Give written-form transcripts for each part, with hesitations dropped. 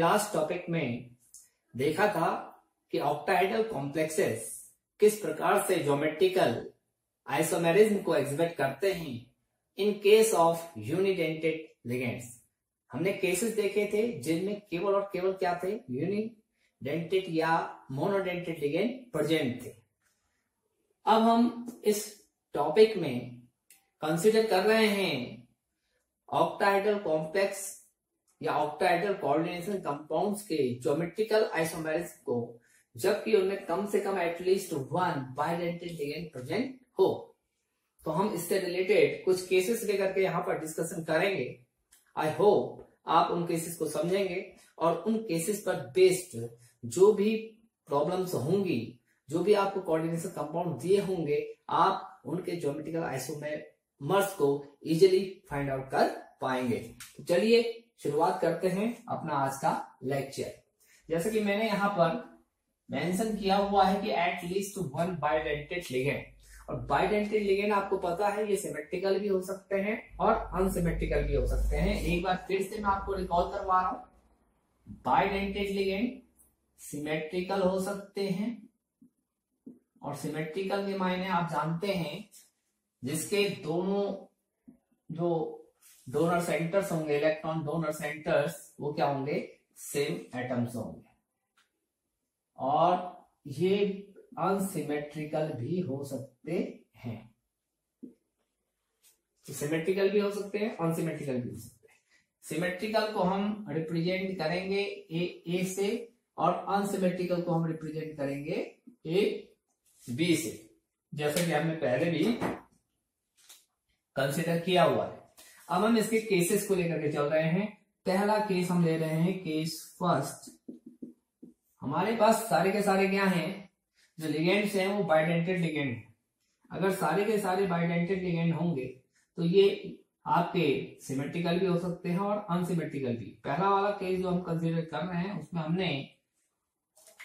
Last topic में देखा था कि ऑक्टाहेड्रल कॉम्प्लेक्सेस किस प्रकार से ज्योमेट्रिकल आइसोमेरिज्म को एग्जिबिट करते हैं in case of unidentate ligands. हमने केसेस देखे थे जिनमें केवल और केवल क्या थे, यूनिडेंटेड या मोनोडेंटेड लिगेंड प्रेजेंट थे। अब हम इस टॉपिक में कंसीडर कर रहे हैं ऑक्टाहेड्रल कॉम्प्लेक्स या ऑक्टाहेड्रल कोऑर्डिनेशन कंपाउंड्स के ज्योमेट्रिकल आइसोमेरिज्म को, जबकि उनमें कम से कम at least one bidentate ligand present हो। तो हम इससे रिलेटेड कुछ केसेस लेकर के यहाँ पर डिस्कशन करेंगे। आई होप आप उन केसेस को समझेंगे और उन केसेस पर बेस्ड जो भी प्रॉब्लम्स होंगी, जो भी आपको कोऑर्डिनेशन कंपाउंड दिए होंगे, आप उनके ज्योमेट्रिकल आइसोमर्स को इजीली फाइंड आउट कर पाएंगे। तो चलिए शुरुआत करते हैं अपना आज का लेक्चर। जैसे कि मैंने यहाँ पर मेंशन किया हुआ है कि at least one bidentate ligand, और बाइडेंटेड लिगेंड आपको पता है ये सिमेट्रिकल भी हो सकते हैं और अनसिमेट्रिकल भी हो सकते हैं। एक बार फिर से मैं आपको रिकॉल करवा रहा हूं, बाइडेंटेड लिगेंड सिमेट्रिकल हो सकते हैं, और सिमेट्रिकल के मायने आप जानते हैं जिसके दोनों जो डोनर सेंटर्स होंगे, इलेक्ट्रॉन डोनर सेंटर्स, वो क्या होंगे, सेम एटम्स होंगे। और ये अनसिमेट्रिकल भी हो सकते हैं, तो सिमेट्रिकल भी हो सकते हैं, अनसिमेट्रिकल भी हो सकते हैं। सिमेट्रिकल को हम रिप्रेजेंट करेंगे ए से, और अनसिमेट्रिकल को हम रिप्रेजेंट करेंगे ए बी से, जैसे कि हमने पहले भी कंसिडर किया हुआ है। अब हम इसके केसेस को लेकर के चल रहे हैं। पहला केस हम ले रहे हैं, केस फर्स्ट। हमारे पास सारे के सारे क्या हैं, जो लिगेंड्स हैं वो बाइडेंटेड लिगेंड हैं। अगर सारे के सारे बाइडेंटेड लिगेंड होंगे तो ये आपके सिमेट्रिकल भी हो सकते हैं और अनसिमेट्रिकल भी। पहला वाला केस जो हम कंसीडर कर रहे हैं उसमें हमने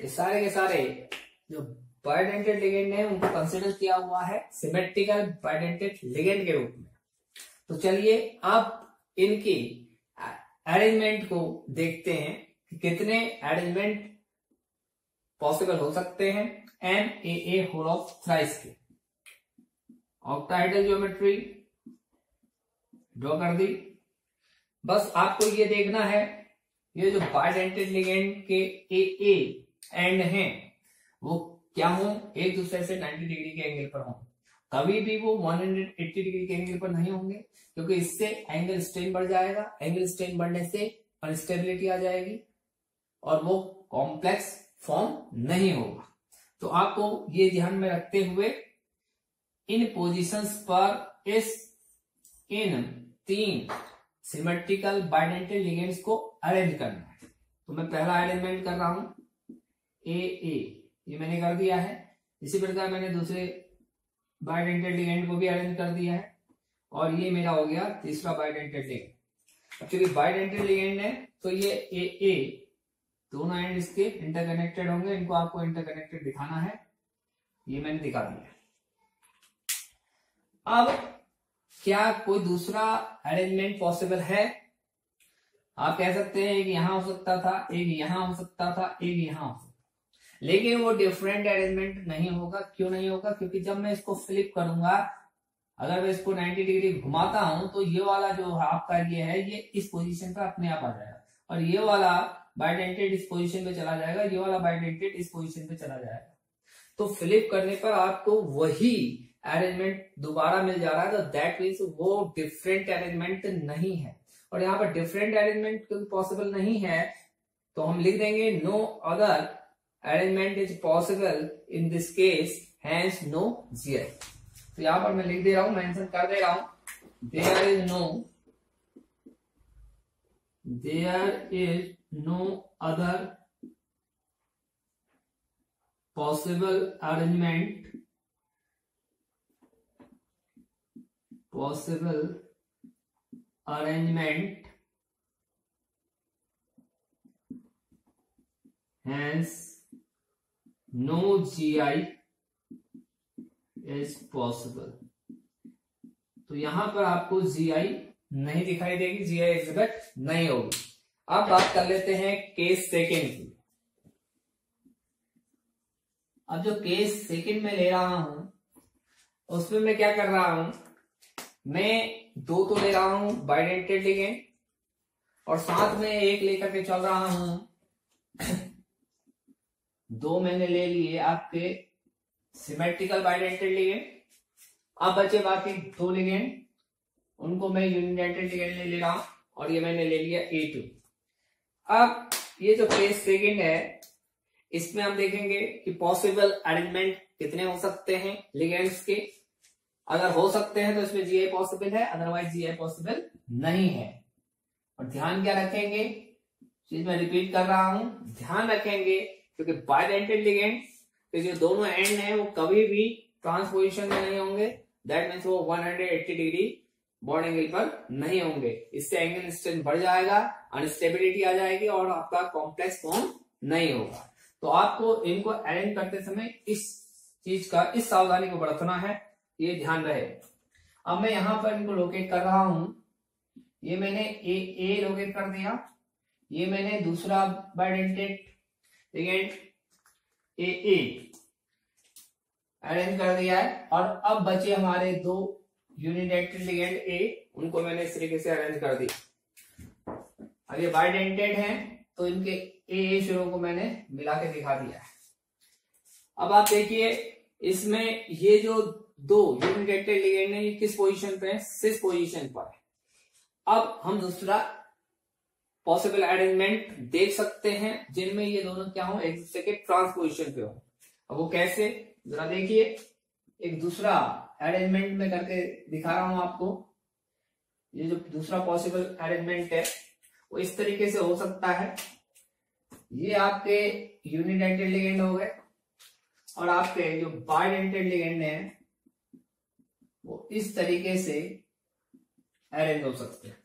सारे के सारे जो बाइडेंटेड लिगेंड हैं उनको कंसीडर किया हुआ है सिमेट्रिकल बाइडेंटेड लिगेंड के रूप में। तो चलिए अब इनकी अरेंजमेंट को देखते हैं कि कितने अरेंजमेंट पॉसिबल हो सकते हैं MAA होल ऑफ थ्राइस के। ऑक्टाहेड्रल ज्योमेट्री ड्रॉ कर दी। बस आपको ये देखना है ये जो बाइडेंटेड लिगेंड के AA एंड हैं वो क्या हो, एक दूसरे से 90 डिग्री के एंगल पर हों। कभी भी वो 180 डिग्री के एंगल पर नहीं होंगे, क्योंकि इससे एंगल स्ट्रेन बढ़ जाएगा। एंगल स्ट्रेन बढ़ने से अनस्टेबिलिटी आ जाएगी और वो कॉम्प्लेक्स फॉर्म नहीं होगा। तो आपको ये ध्यान में रखते हुए इन पोजीशंस पर इन 3 सिमेट्रिकल बाइडेंटेड लिगेंड्स को अरेंज करना है। तो मैं पहला अरेंजमेंट कर रहा हूं AA, ये मैंने कर दिया है। इसी प्रकार मैंने दूसरे बाइडेंटेड लिगेंड को भी अरेंज कर दिया है, और ये मेरा हो गया तीसरा बाइडेंटेड लिगेंड। अब चूंकि बाइडेंटेड लिगेंड है तो ये AA दोनों एंड इसके इंटरकनेक्टेड होंगे। इनको आपको इंटरकनेक्टेड दिखाना है, ये मैंने दिखा दिया। अब क्या कोई दूसरा अरेंजमेंट पॉसिबल है? आप कह सकते हैं एक यहां हो सकता था, एक यहां हो सकता था, एक यहां हो सकता था, लेकिन वो डिफरेंट अरेंजमेंट नहीं होगा। क्यों नहीं होगा? क्योंकि जब मैं इसको फ्लिप करूंगा, अगर मैं इसको 90 डिग्री घुमाता हूं तो ये वाला जो आपका ये है ये इस पोजीशन पर अपने आप आ जाएगा, और ये वाला बाइडेंटेड इस पोजीशन पे चला जाएगा, ये वाला बाइडेंटेड इस पोजीशन पे चला जाएगा। तो फ्लिप करने पर आपको वही अरेंजमेंट दोबारा मिल जा रहा है। तो दैट मीन्स वो डिफरेंट अरेंजमेंट नहीं है, और यहाँ पर डिफरेंट अरेंजमेंट पॉसिबल नहीं है तो हम लिख देंगे no other arrangement is possible in this case, hence no GI। तो यहां पर मैं लिख दे रहा हूं, मेंशन कर दे रहा हूं, there is no other possible arrangement hence no GI is possible। तो यहां पर आपको GI नहीं दिखाई देगी, GI एग्जिबिट नहीं होगी। अब बात कर लेते हैं केस सेकंड की। अब जो केस सेकंड में ले रहा हूं उसमें मैं क्या कर रहा हूं, मैं दो तो ले रहा हूं बाइडेंटेड लिगेंड और साथ में एक लेकर के चल रहा हूं। दो मैंने ले लिए आपके सिमेट्रिकल बाइडेंटेड लिगेंड। अब बचे बाकी दो लिगेंड, उनको मैं यूनिडेंटेड लिगेंड ले रहा हूं और ये मैंने ले लिया A2। अब ये जो केस सेकंड है इसमें हम देखेंगे कि पॉसिबल अरेंजमेंट कितने हो सकते हैं लिगेंड्स के। अगर हो सकते हैं तो इसमें GI पॉसिबल है, अदरवाइज GI पॉसिबल नहीं है। और ध्यान क्या रखेंगे, चीज मैं रिपीट कर रहा हूं, ध्यान रखेंगे क्योंकि बाइडेंटेड लिगेंड के जो दोनों एंड हैं वो कभी भी ट्रांसपोजिशन में नहीं होंगे। दैट मीन्स वो 180 डिग्री बॉन्ड एंगल पर नहीं होंगे। इससे एंगल स्ट्रेंथ बढ़ जाएगा, अनस्टेबिलिटी आ जाएगी और आपका कॉम्प्लेक्स फॉर्म नहीं होगा। तो आपको इनको अरेंज करते समय इस चीज का, इस सावधानी को बरतना है, ये ध्यान रहे। अब मैं यहां पर इनको लोकेट कर रहा हूं। ये मैंने ए लोकेट कर दिया, ये मैंने दूसरा बाइडेंटेड लिगेंड ए अरेंज कर दिया है और अब बचे हमारे दो यूनिडेंटेड लिगेंड ए, उनको मैंने इस तरीके से अरेंज कर दिया। अब ये बाइडेंटेड हैं तो इनके ए शुरू को मैंने मिला के दिखा दिया है। अब आप देखिए इसमें ये जो दो यूनिडेंटेड लिगेंड है ये किस पोजीशन पे है, सिस पोजीशन पर है। अब हम दूसरा पॉसिबल अरेंजमेंट देख सकते हैं जिनमें ये दोनों क्या हो, एक दूसरे के ट्रांसपोजिशन पे हो। अब वो कैसे, जरा देखिए। एक दूसरा अरेंजमेंट में करके दिखा रहा हूं आपको। ये जो दूसरा पॉसिबल अरेंजमेंट है वो इस तरीके से हो सकता है। ये आपके यूनिडेंटेड लिगेंड हो गए और आपके जो बाइडेंटेड लिगेंड है वो इस तरीके से अरेंज हो सकते हैं।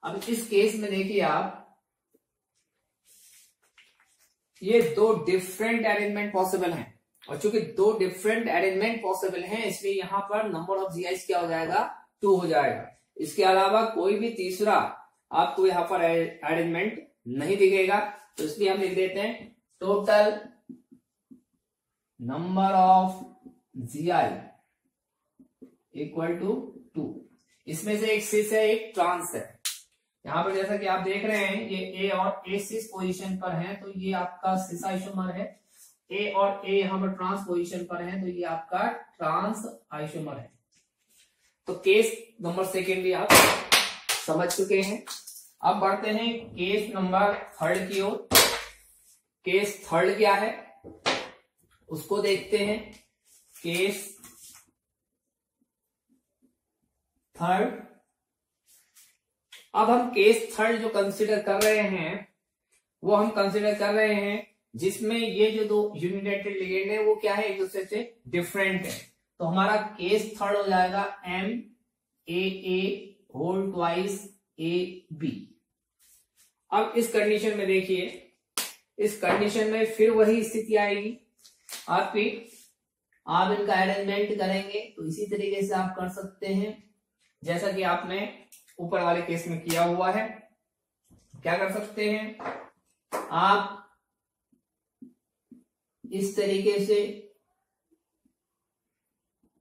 अब इस केस में देखिए आप, ये दो डिफरेंट अरेंजमेंट पॉसिबल हैं और चूंकि दो डिफरेंट अरेंजमेंट पॉसिबल हैं इसलिए यहां पर नंबर ऑफ GIs क्या हो जाएगा, 2 हो जाएगा। इसके अलावा कोई भी तीसरा आपको यहां पर अरेंजमेंट नहीं दिखेगा, तो इसलिए हम लिख देते हैं total number of GI equal to 2। इसमें से एक सिस है, एक ट्रांस है। यहां पर जैसा कि आप देख रहे हैं ये A और A सिस पोजीशन पर हैं तो ये आपका सिस आइसोमर है। A और A यहां पर ट्रांस पोजीशन पर है तो ये आपका ट्रांस आइसोमर है। तो केस नंबर सेकेंड भी आप समझ चुके हैं। अब बढ़ते हैं केस नंबर थर्ड की ओर। केस थर्ड क्या है उसको देखते हैं। केस थर्ड, अब हम केस थर्ड जो कंसीडर कर रहे हैं वो हम कंसीडर कर रहे हैं जिसमें ये जो दो यूनिडेंटेड लिगेंड है वो क्या है, एक दूसरे से डिफरेंट है। तो हमारा केस थर्ड हो जाएगा MAA होल ट्वाइस AB। अब इस कंडीशन में देखिए, इस कंडीशन में फिर वही स्थिति आएगी आपकी। आप इनका अरेंजमेंट करेंगे तो इसी तरीके से आप कर सकते हैं जैसा कि आपने ऊपर वाले केस में किया हुआ है। क्या कर सकते हैं आप, इस तरीके से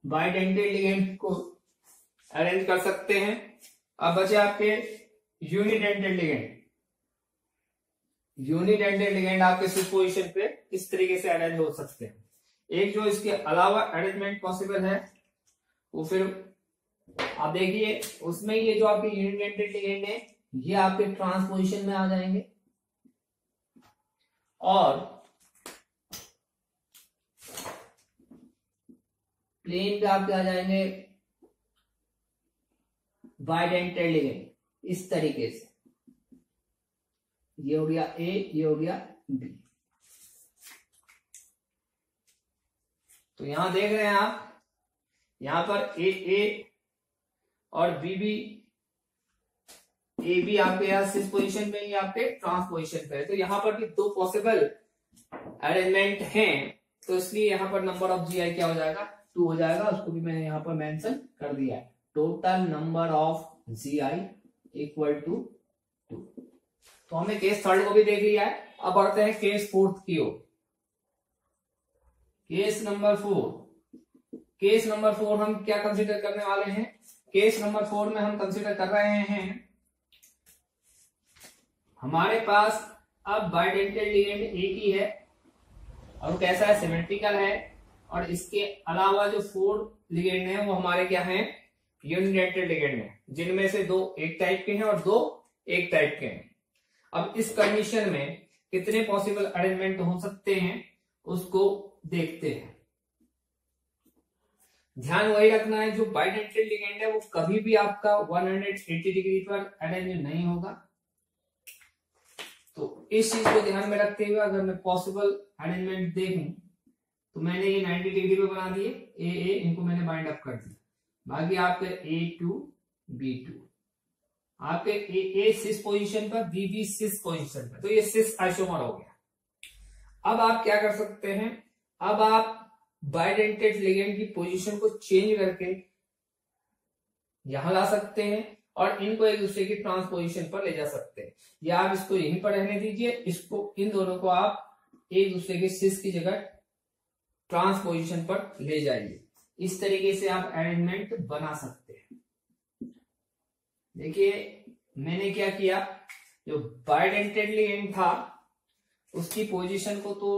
बाइडेंटेड लिगेंड को अरेंज कर सकते हैं। अब बचे आपके यूनिडेंटेड लिगेंड। यूनिडेंटेड लिगेंड आपके सिस पोजीशन पे इस तरीके से अरेंज हो सकते हैं। एक जो इसके अलावा अरेंजमेंट पॉसिबल है वो फिर आप देखिए, उसमें ये जो आपके यूनिडेंटेड लिगेंड है ये आपके ट्रांसपोजिशन में आ जाएंगे और प्लेन पे आपके आ जाएंगे बाइडेंटेड लिगेंड इस तरीके से। ये हो गया A, ये हो गया B। तो यहां देख रहे हैं आप, यहां पर A और B AB आपके यहां सिस पोजीशन में, ये आपके ट्रांस पोजीशन पे है। तो यहां पर भी दो पॉसिबल अरेंजमेंट हैं तो इसलिए यहां पर नंबर ऑफ GI क्या हो जाएगा, 2 हो जाएगा। उसको भी मैंने यहां पर मेंशन कर दिया है। Total number of GI equal to 2। तो हमने केस थर्ड को भी देख लिया है। अब बढ़ते हैं केस फोर्थ की ओर। Case number 4। केस नंबर 4 हम क्या कंसीडर करने वाले हैं? केस नंबर 4 में हम कंसीडर कर रहे हैं, हमारे पास अब बाइडेंटेड लिगेंड एक ही है और वो कैसा है? सिमेट्रिकल है। और इसके अलावा जो 4 लिगेंड है वो हमारे क्या हैं? यूनिडेंटेड लिगेंड है, जिनमें से 2 एक टाइप के हैं और 2 एक टाइप के हैं। अब इस कंडीशन में कितने पॉसिबल अरेंजमेंट हो सकते हैं उसको देखते हैं। ध्यान वही रखना है, जो बाइडेंटेड लिगेंड है वो कभी भी आपका 180 डिग्री पर अरेंज नहीं होगा। तो इस चीज को ध्यान में रखते हुए अगर मैं पॉसिबल अरेंजमेंट देखूं तो मैंने ये 90 डिग्री पे बना दिए, ए इनको मैंने बाइंड अप कर दिया। बाकी आपके A2 B2, आपके ए सिस पोजीशन पर, बी सिस पोजीशन पर, तो ये सिस आइसोमर हो गया। अब आप क्या कर सकते हैं? अब आप बाइडेंटेड लिगेंड की पोजीशन को चेंज करके यहां ला सकते हैं और इनको एक दूसरे की ट्रांसपोजिशन पर ले जा सकते हैं, या आप इसको यहीं पर रहने दीजिए, इसको इन दोनों को आप एक दूसरे के सिस की जगह ट्रांसपोजिशन पर ले जाइए। इस तरीके से आप अरेंजमेंट बना सकते हैं। देखिए मैंने क्या किया, जो बाइडेंटेड लिगेंड था उसकी पोजीशन को तो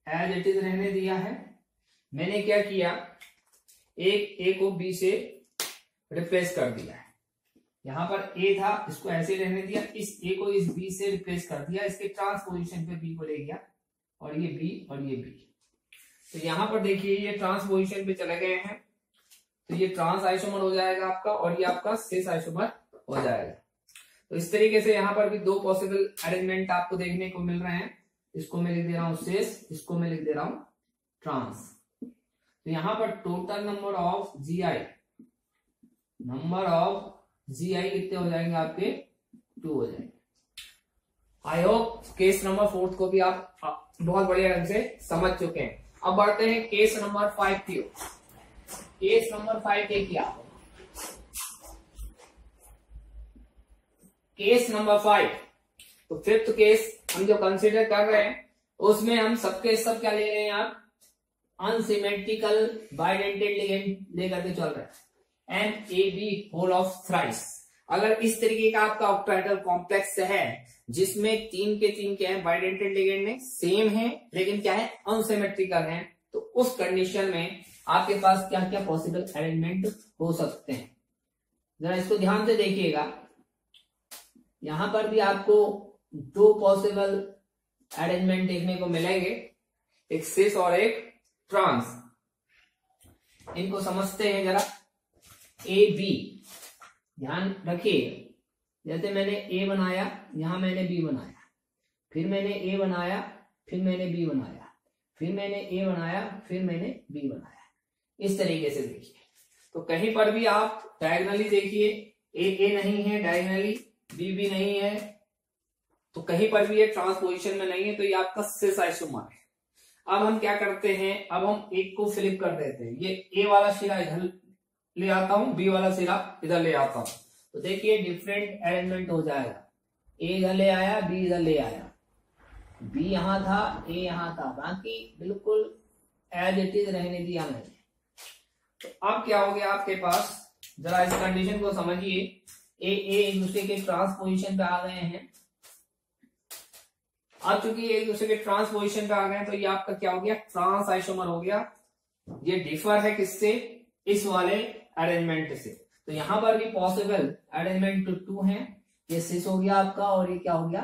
एज इट इज रहने दिया है। मैंने क्या किया, एक ए को बी से रिप्लेस कर दिया है। यहां पर ए था, इसको ऐसे रहने दिया, इस ए को इस बी से रिप्लेस कर दिया, इसके ट्रांसपोजिशन पे बी को ले गया और ये बी और ये बी। तो यहां पर देखिए ये ट्रांसपोजिशन पे चले गए हैं, तो ये ट्रांस आइसोमर हो जाएगा आपका और ये आपका सिस आइसोमर हो जाएगा। तो इस तरीके से यहां पर भी 2 पॉसिबल अरेंजमेंट आपको देखने को मिल रहे हैं। इसको मैं लिख दे रहा हूं सिस, इसको मैं लिख दे रहा हूं ट्रांस। तो यहां पर टोटल नंबर ऑफ GI कितने हो जाएंगे आपके? 2 हो जाएंगे। आई होप केस नंबर 4 को भी आप बहुत बढ़िया ढंग से समझ चुके हैं। अब बढ़ते हैं केस नंबर 5 की ओर। केस नंबर 5 क्या? केस नंबर 5, तो 5th केस हम जो कंसीडर कर रहे हैं उसमें हम सबके सब क्या ले रहे हैं? आप अनसिमेट्रिकल बाइडेंटेड लिगेंड लेकर के चल रहे हैं, NaB होल ऑफ थ्राइस। अगर इस तरीके का आपका ऑक्टाहेड्रल कॉम्प्लेक्स है जिसमें 3 के 3 क्या है? बाइडेंटेड लिगेंड में सेम है लेकिन क्या है? अनसिमेट्रिकल है, तो उस कंडीशन में आपके पास क्या क्या पॉसिबल अरेंजमेंट हो सकते हैं? जरा इसको ध्यान से देखिएगा। यहां पर भी आपको 2 पॉसिबल अरेंजमेंट देखने को मिलेंगे, एक सिस और एक ट्रांस। इनको समझते हैं जरा। AB ध्यान रखिए, जैसे मैंने A बनाया, यहां मैंने B बनाया, फिर मैंने A बनाया, फिर मैंने B बनाया, फिर मैंने A बनाया, फिर मैंने B बनाया। इस तरीके से देखिए। तो कहीं पर भी आप डायगोनली देखिए, A नहीं है डायगोनली, B नहीं है, तो कहीं पर भी ये ट्रांसपोजिशन में नहीं है, तो ये आपका सिस आइसोमर है। अब हम क्या करते हैं? अब हम एक को फ्लिप कर देते हैं, ये A वाला सिरा इधर ले आता हूं, B वाला सिरा इधर ले आता हूं, तो देखिए डिफरेंट अरेंजमेंट हो जाएगा। A इधर ले आया, B इधर ले आया, B यहां था, A यहां था, बाकी बिल्कुल एज इट इज रहने दिया मैंने। तो अब क्या हो गया आपके पास? जरा इस कंडीशन को समझिए। A एक दूसरे के ट्रांसपोजिशन पे आ गए हैं। अब चूंकि एक दूसरे के ट्रांसपोजिशन पे आ गए हैं तो ये आपका क्या हो गया? ट्रांस आइसोमर हो गया। ये डिफर है किससे? इस वाले अरेंजमेंट से। तो यहां पर भी पॉसिबल अरेंजमेंट 2 है, ये सिस हो गया आपका और ये क्या हो गया?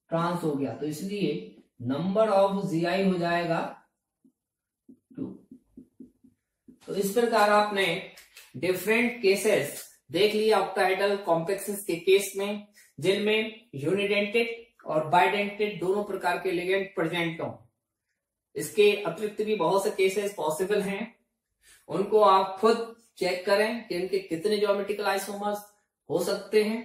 ट्रांस हो गया। तो इसलिए नंबर ऑफ GI हो जाएगा 2। तो इस प्रकार आपने डिफरेंट केसेस देख लिया ऑक्टाहेड्रल कॉम्प्लेक्सेस के केस में, जिनमें यूनिडेंटेड और बाइडेंटेड दोनों प्रकार के लिगेंड प्रेजेंट हों। इसके अतिरिक्त भी बहुत से केसेस पॉसिबल हैं, उनको आप खुद चेक करें कि इनके कितने ज्योमेट्रिकल आइसोमर्स हो सकते हैं।